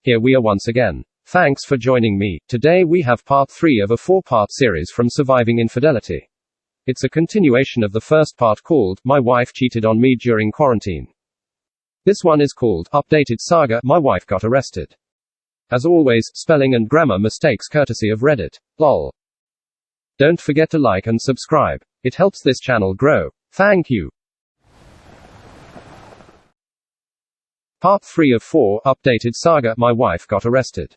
Here we are once again. Thanks for joining me. Today we have part 3 of a 4-part series from Surviving Infidelity. It's a continuation of the first part called, My Wife Cheated on Me During Quarantine. This one is called, Updated Saga, My Wife Got Arrested. As always, spelling and grammar mistakes courtesy of Reddit. Lol. Don't forget to like and subscribe. It helps this channel grow. Thank you. Part 3 of 4, Updated Saga, My Wife Got Arrested.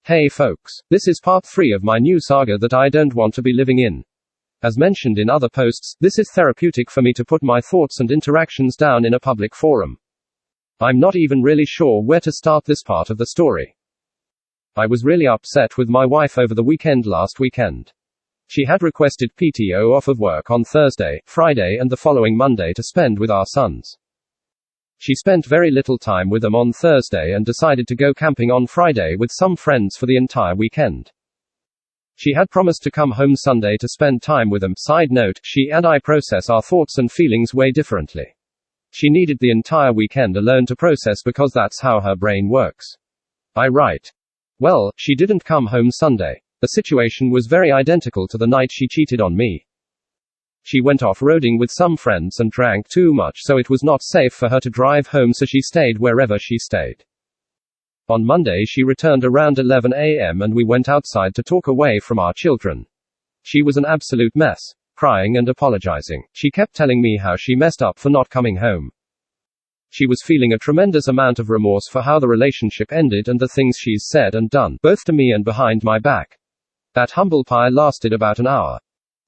Hey folks, this is part 3 of my new saga that I don't want to be living in. As mentioned in other posts, this is therapeutic for me to put my thoughts and interactions down in a public forum. I'm not even really sure where to start this part of the story. I was really upset with my wife over the weekend last weekend. She had requested PTO off of work on Thursday, Friday and the following Monday to spend with our sons. She spent very little time with them on Thursday and decided to go camping on Friday with some friends for the entire weekend. She had promised to come home Sunday to spend time with them. Side note, she and I process our thoughts and feelings way differently. She needed the entire weekend alone to process because that's how her brain works. I write. Well, she didn't come home Sunday. The situation was very identical to the night she cheated on me. She went off-roading with some friends and drank too much, so it was not safe for her to drive home, so she stayed wherever she stayed. On Monday she returned around 11 a.m. and we went outside to talk away from our children. She was an absolute mess, crying and apologizing. She kept telling me how she messed up for not coming home. She was feeling a tremendous amount of remorse for how the relationship ended and the things she's said and done, both to me and behind my back. That humble pie lasted about an hour.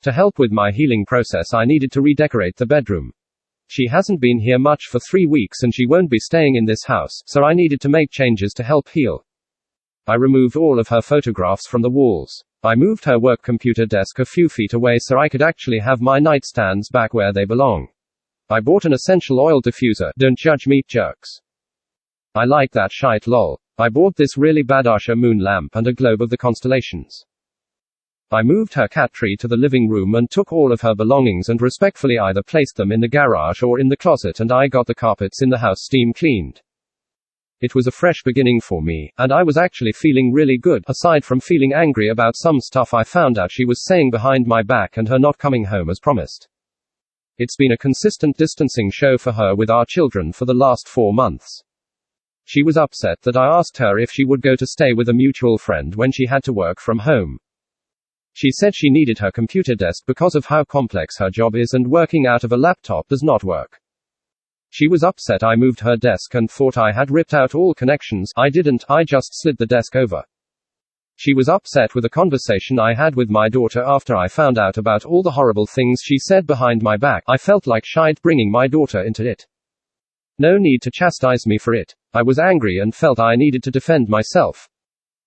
To help with my healing process, I needed to redecorate the bedroom. She hasn't been here much for 3 weeks and she won't be staying in this house, so I needed to make changes to help heal. I removed all of her photographs from the walls. I moved her work computer desk a few feet away so I could actually have my nightstands back where they belong. I bought an essential oil diffuser. Don't judge me, jerks. I like that shite, lol. I bought this really badass moon lamp and a globe of the constellations. I moved her cat tree to the living room and took all of her belongings and respectfully either placed them in the garage or in the closet, and I got the carpets in the house steam cleaned. It was a fresh beginning for me, and I was actually feeling really good, aside from feeling angry about some stuff I found out she was saying behind my back and her not coming home as promised. It's been a consistent distancing show for her with our children for the last 4 months. She was upset that I asked her if she would go to stay with a mutual friend when she had to work from home. She said she needed her computer desk because of how complex her job is and working out of a laptop does not work. She was upset I moved her desk and thought I had ripped out all connections. I didn't, I just slid the desk over. She was upset with a conversation I had with my daughter after I found out about all the horrible things she said behind my back. I felt like shite bringing my daughter into it. No need to chastise me for it. I was angry and felt I needed to defend myself.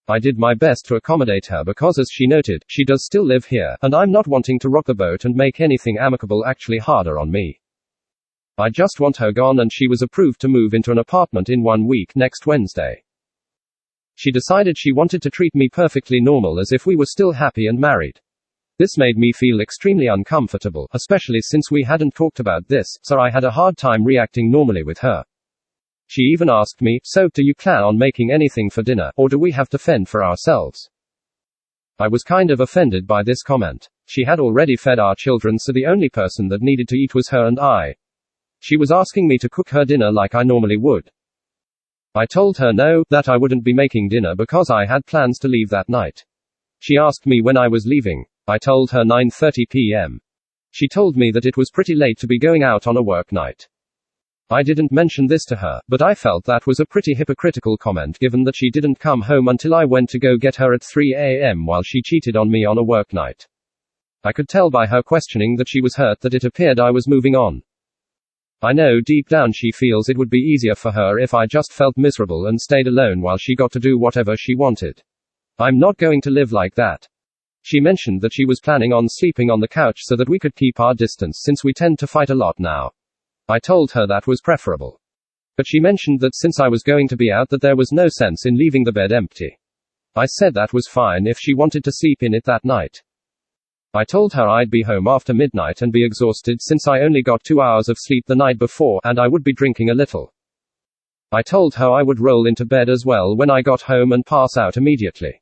I did my best to accommodate her because, as she noted, she does still live here, and I'm not wanting to rock the boat and make anything amicable actually harder on me. I just want her gone, and she was approved to move into an apartment in 1 week next Wednesday. She decided she wanted to treat me perfectly normal as if we were still happy and married. This made me feel extremely uncomfortable, especially since we hadn't talked about this, so I had a hard time reacting normally with her. She even asked me, so, do you plan on making anything for dinner, or do we have to fend for ourselves? I was kind of offended by this comment. She had already fed our children, so the only person that needed to eat was her and I. She was asking me to cook her dinner like I normally would. I told her no, that I wouldn't be making dinner because I had plans to leave that night. She asked me when I was leaving. I told her 9:30 p.m. She told me that it was pretty late to be going out on a work night. I didn't mention this to her, but I felt that was a pretty hypocritical comment given that she didn't come home until I went to go get her at 3 a.m. while she cheated on me on a work night. I could tell by her questioning that she was hurt that it appeared I was moving on. I know deep down she feels it would be easier for her if I just felt miserable and stayed alone while she got to do whatever she wanted. I'm not going to live like that. She mentioned that she was planning on sleeping on the couch so that we could keep our distance since we tend to fight a lot now. I told her that was preferable. But she mentioned that since I was going to be out that there was no sense in leaving the bed empty. I said that was fine if she wanted to sleep in it that night. I told her I'd be home after midnight and be exhausted since I only got 2 hours of sleep the night before, and I would be drinking a little. I told her I would roll into bed as well when I got home and pass out immediately.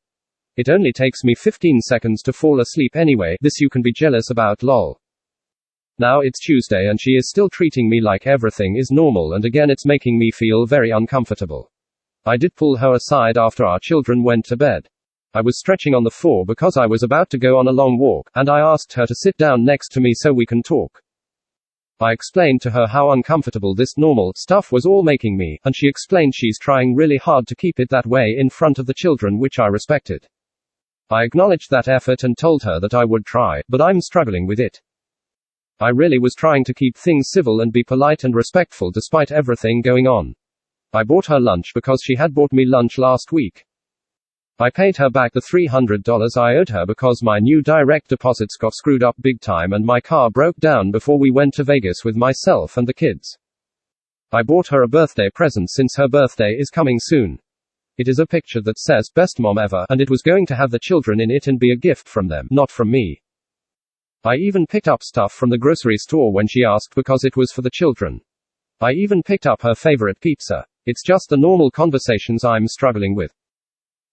It only takes me 15 seconds to fall asleep anyway, this you can be jealous about lol. Now it's Tuesday and she is still treating me like everything is normal, and again it's making me feel very uncomfortable. I did pull her aside after our children went to bed. I was stretching on the floor because I was about to go on a long walk, and I asked her to sit down next to me so we can talk. I explained to her how uncomfortable this normal stuff was all making me, and she explained she's trying really hard to keep it that way in front of the children, which I respected. I acknowledged that effort and told her that I would try, but I'm struggling with it. I really was trying to keep things civil and be polite and respectful despite everything going on. I bought her lunch because she had bought me lunch last week. I paid her back the $300 I owed her because my new direct deposits got screwed up big time and my car broke down before we went to Vegas with myself and the kids. I bought her a birthday present since her birthday is coming soon. It is a picture that says best mom ever, and it was going to have the children in it and be a gift from them, not from me. I even picked up stuff from the grocery store when she asked because it was for the children. I even picked up her favorite pizza. It's just the normal conversations I'm struggling with.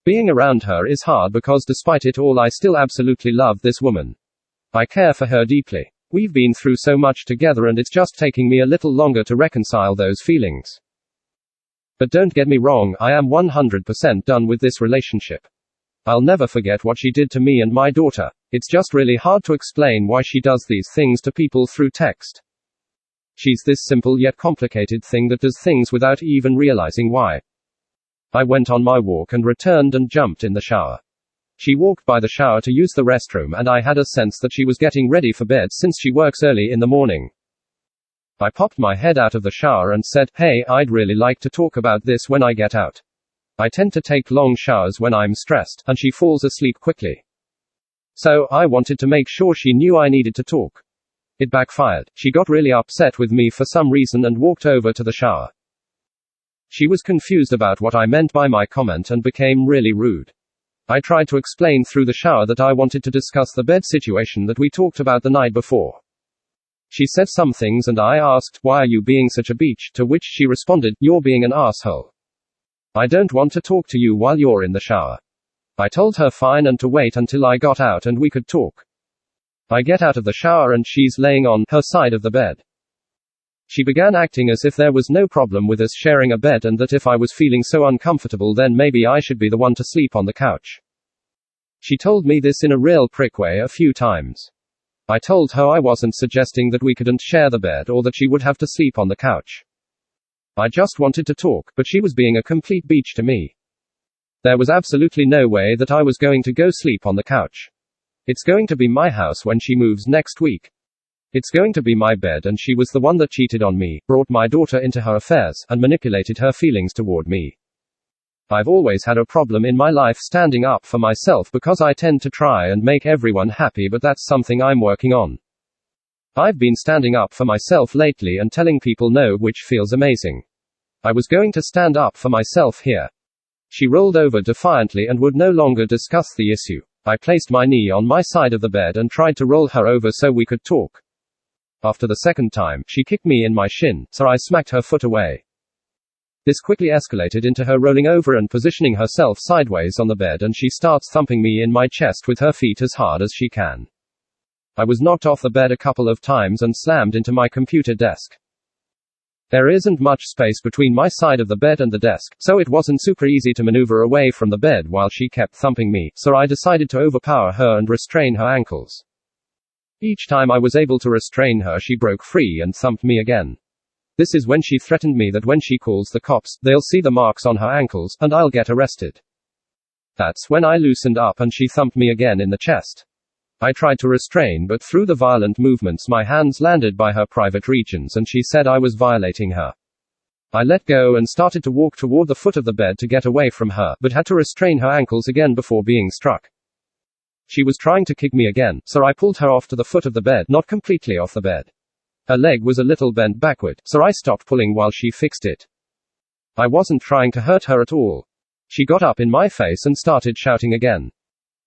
Being around her is hard because despite it all I still absolutely love this woman. I care for her deeply. We've been through so much together and it's just taking me a little longer to reconcile those feelings. But don't get me wrong, I am 100% done with this relationship. I'll never forget what she did to me and my daughter. It's just really hard to explain why she does these things to people through text. She's this simple yet complicated thing that does things without even realizing why. I went on my walk and returned and jumped in the shower. She walked by the shower to use the restroom and I had a sense that she was getting ready for bed since she works early in the morning. I popped my head out of the shower and said, "Hey, I'd really like to talk about this when I get out. I tend to take long showers when I'm stressed, and she falls asleep quickly. So, I wanted to make sure she knew I needed to talk." It backfired. She got really upset with me for some reason and walked over to the shower. She was confused about what I meant by my comment and became really rude. I tried to explain through the shower that I wanted to discuss the bed situation that we talked about the night before. She said some things and I asked, "Why are you being such a bitch?" To which she responded, "You're being an asshole. I don't want to talk to you while you're in the shower." I told her fine and to wait until I got out and we could talk. I get out of the shower and she's laying on her side of the bed. She began acting as if there was no problem with us sharing a bed and that if I was feeling so uncomfortable then maybe I should be the one to sleep on the couch. She told me this in a real prick way a few times. I told her I wasn't suggesting that we couldn't share the bed or that she would have to sleep on the couch. I just wanted to talk, but she was being a complete bitch to me. There was absolutely no way that I was going to go sleep on the couch. It's going to be my house when she moves next week. It's going to be my bed, and she was the one that cheated on me, brought my daughter into her affairs, and manipulated her feelings toward me. I've always had a problem in my life standing up for myself because I tend to try and make everyone happy, but that's something I'm working on. I've been standing up for myself lately and telling people no, which feels amazing. I was going to stand up for myself here. She rolled over defiantly and would no longer discuss the issue. I placed my knee on my side of the bed and tried to roll her over so we could talk. After the second time, she kicked me in my shin, so I smacked her foot away. This quickly escalated into her rolling over and positioning herself sideways on the bed, and she starts thumping me in my chest with her feet as hard as she can. I was knocked off the bed a couple of times and slammed into my computer desk. There isn't much space between my side of the bed and the desk, so it wasn't super easy to maneuver away from the bed while she kept thumping me, so I decided to overpower her and restrain her ankles. Each time I was able to restrain her, she broke free and thumped me again. This is when she threatened me that when she calls the cops, they'll see the marks on her ankles, and I'll get arrested. That's when I loosened up and she thumped me again in the chest. I tried to restrain, but through the violent movements my hands landed by her private regions and she said I was violating her. I let go and started to walk toward the foot of the bed to get away from her, but had to restrain her ankles again before being struck. She was trying to kick me again, so I pulled her off to the foot of the bed, not completely off the bed. Her leg was a little bent backward, so I stopped pulling while she fixed it. I wasn't trying to hurt her at all. She got up in my face and started shouting again.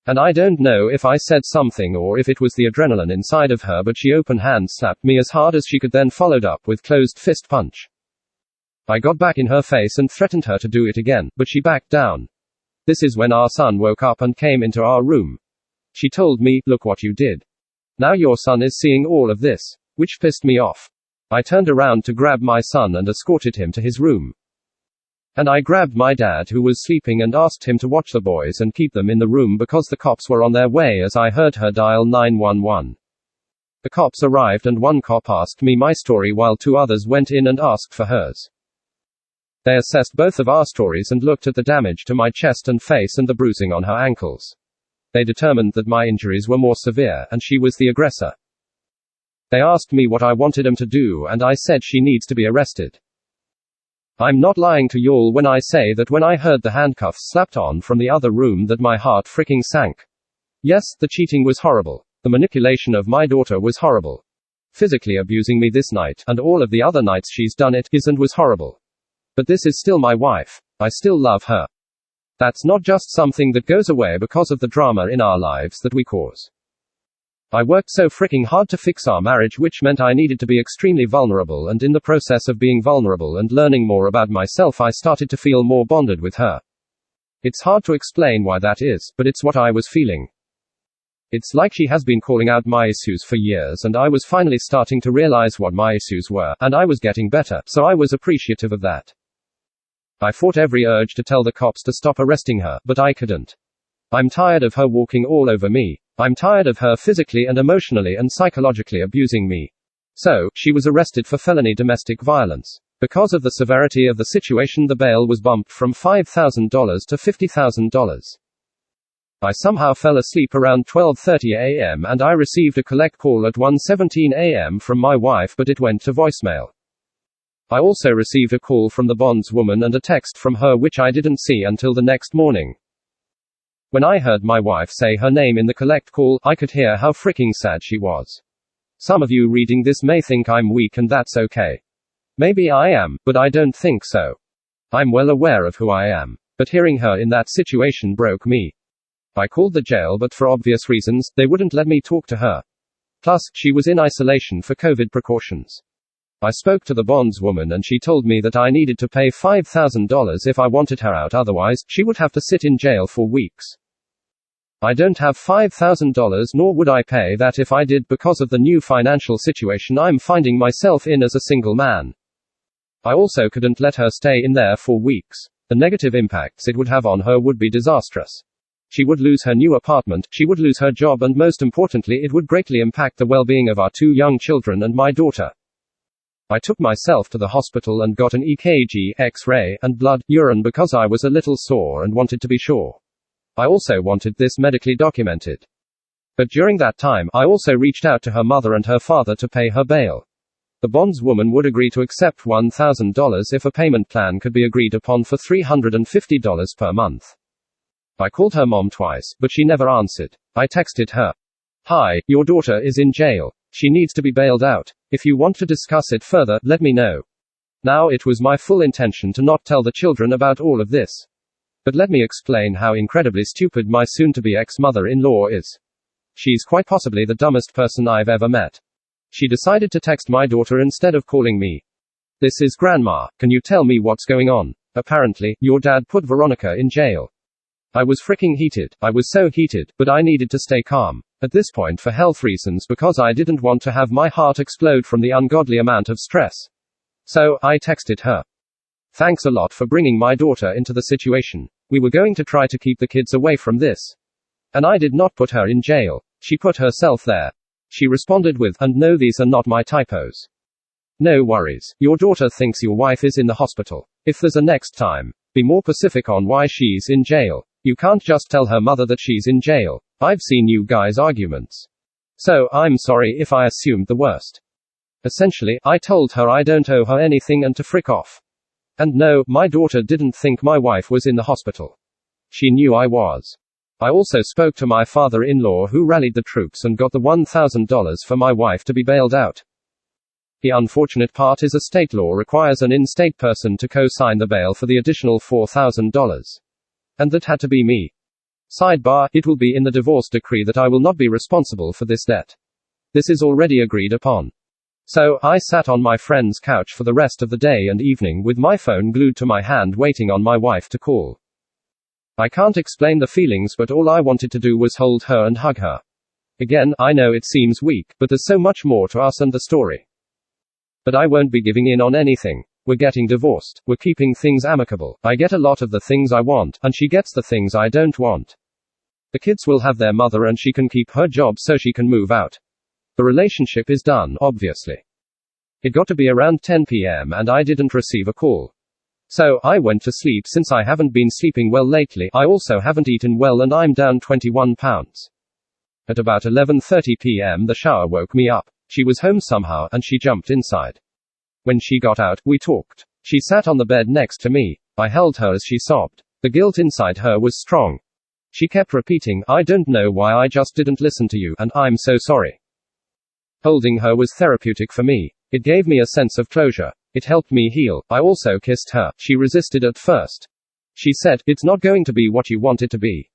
And I don't know if I said something or if it was the adrenaline inside of her, but she open hand slapped me as hard as she could, then followed up with closed fist punch. I got back in her face and threatened her to do it again, but she backed down. This is when our son woke up and came into our room. She told me, "Look what you did. Now your son is seeing all of this," which pissed me off. I turned around to grab my son and escorted him to his room. And I grabbed my dad who was sleeping and asked him to watch the boys and keep them in the room because the cops were on their way as I heard her dial 911. The cops arrived and one cop asked me my story while two others went in and asked for hers. They assessed both of our stories and looked at the damage to my chest and face and the bruising on her ankles. They determined that my injuries were more severe and she was the aggressor. They asked me what I wanted them to do and I said she needs to be arrested. I'm not lying to y'all when I say that when I heard the handcuffs slapped on from the other room that my heart freaking sank. Yes, the cheating was horrible. The manipulation of my daughter was horrible. Physically abusing me this night, and all of the other nights she's done it, is and was horrible. But this is still my wife. I still love her. That's not just something that goes away because of the drama in our lives that we cause. I worked so freaking hard to fix our marriage, which meant I needed to be extremely vulnerable, and in the process of being vulnerable and learning more about myself, I started to feel more bonded with her. It's hard to explain why that is, but it's what I was feeling. It's like she has been calling out my issues for years, and I was finally starting to realize what my issues were, and I was getting better, so I was appreciative of that. I fought every urge to tell the cops to stop arresting her, but I couldn't. I'm tired of her walking all over me. I'm tired of her physically and emotionally and psychologically abusing me. So, she was arrested for felony domestic violence. Because of the severity of the situation, the bail was bumped from $5,000 to $50,000. I somehow fell asleep around 12:30 a.m. and I received a collect call at 1:17 a.m. from my wife, but it went to voicemail. I also received a call from the bondswoman and a text from her which I didn't see until the next morning. When I heard my wife say her name in the collect call, I could hear how freaking sad she was. Some of you reading this may think I'm weak, and that's okay. Maybe I am, but I don't think so. I'm well aware of who I am. But hearing her in that situation broke me. I called the jail, but for obvious reasons, they wouldn't let me talk to her. Plus, she was in isolation for COVID precautions. I spoke to the bondswoman and she told me that I needed to pay $5,000 if I wanted her out, otherwise, she would have to sit in jail for weeks. I don't have $5,000, nor would I pay that if I did, because of the new financial situation I'm finding myself in as a single man. I also couldn't let her stay in there for weeks. The negative impacts it would have on her would be disastrous. She would lose her new apartment, she would lose her job, and most importantly, it would greatly impact the well-being of our two young children and my daughter. I took myself to the hospital and got an EKG, X-ray, and blood, urine because I was a little sore and wanted to be sure. I also wanted this medically documented. But during that time, I also reached out to her mother and her father to pay her bail. The bondswoman would agree to accept $1,000 if a payment plan could be agreed upon for $350 per month. I called her mom twice, but she never answered. I texted her. "Hi, your daughter is in jail. She needs to be bailed out. If you want to discuss it further, let me know." Now, it was my full intention to not tell the children about all of this. But let me explain how incredibly stupid my soon-to-be ex-mother-in-law is. She's quite possibly the dumbest person I've ever met. She decided to text my daughter instead of calling me. "This is Grandma. Can you tell me what's going on? Apparently, your dad put Veronica in jail." I was freaking heated. I was so heated, but I needed to stay calm. At this point, for health reasons, because I didn't want to have my heart explode from the ungodly amount of stress. So, I texted her. "Thanks a lot for bringing my daughter into the situation. We were going to try to keep the kids away from this. And I did not put her in jail. She put herself there." She responded with, "And no, these are not my typos. No worries. Your daughter thinks your wife is in the hospital. If there's a next time, be more specific on why she's in jail. You can't just tell her mother that she's in jail. I've seen you guys' arguments. So, I'm sorry if I assumed the worst." Essentially, I told her I don't owe her anything and to frick off. And no, my daughter didn't think my wife was in the hospital. She knew I was. I also spoke to my father-in-law, who rallied the troops and got the $1,000 for my wife to be bailed out. The unfortunate part is a state law requires an in-state person to co-sign the bail for the additional $4,000. And that had to be me. Sidebar, it will be in the divorce decree that I will not be responsible for this debt. This is already agreed upon. So, I sat on my friend's couch for the rest of the day and evening with my phone glued to my hand waiting on my wife to call. I can't explain the feelings, but all I wanted to do was hold her and hug her. Again, I know it seems weak, but there's so much more to us and the story. But I won't be giving in on anything. We're getting divorced. We're keeping things amicable. I get a lot of the things I want, and she gets the things I don't want. The kids will have their mother and she can keep her job so she can move out. The relationship is done, obviously. It got to be around 10 p.m. and I didn't receive a call. So, I went to sleep. Since I haven't been sleeping well lately, I also haven't eaten well and I'm down 21 pounds. At about 11:30 p.m. the shower woke me up. She was home somehow and she jumped inside. When she got out, we talked. She sat on the bed next to me. I held her as she sobbed. The guilt inside her was strong. She kept repeating, "I don't know why I just didn't listen to you, and I'm so sorry." Holding her was therapeutic for me. It gave me a sense of closure. It helped me heal. I also kissed her. She resisted at first. She said, "It's not going to be what you want it to be."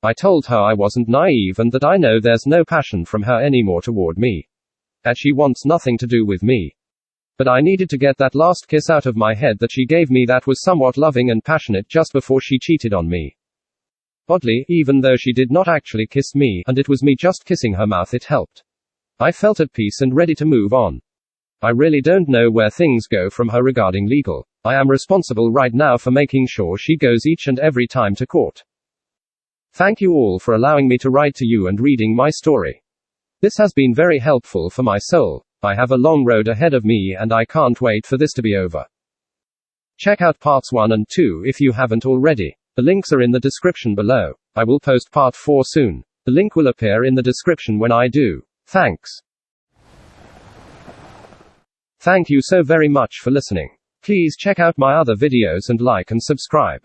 I told her I wasn't naive and that I know there's no passion from her anymore toward me. That she wants nothing to do with me. But I needed to get that last kiss out of my head that she gave me that was somewhat loving and passionate just before she cheated on me. Oddly, even though she did not actually kiss me, and it was me just kissing her mouth, it helped. I felt at peace and ready to move on. I really don't know where things go from her regarding legal. I am responsible right now for making sure she goes each and every time to court. Thank you all for allowing me to write to you and reading my story. This has been very helpful for my soul. I have a long road ahead of me and I can't wait for this to be over. Check out parts 1 and 2 if you haven't already. The links are in the description below. I will post part 4 soon. The link will appear in the description when I do. Thanks. Thank you so very much for listening. Please check out my other videos and like and subscribe.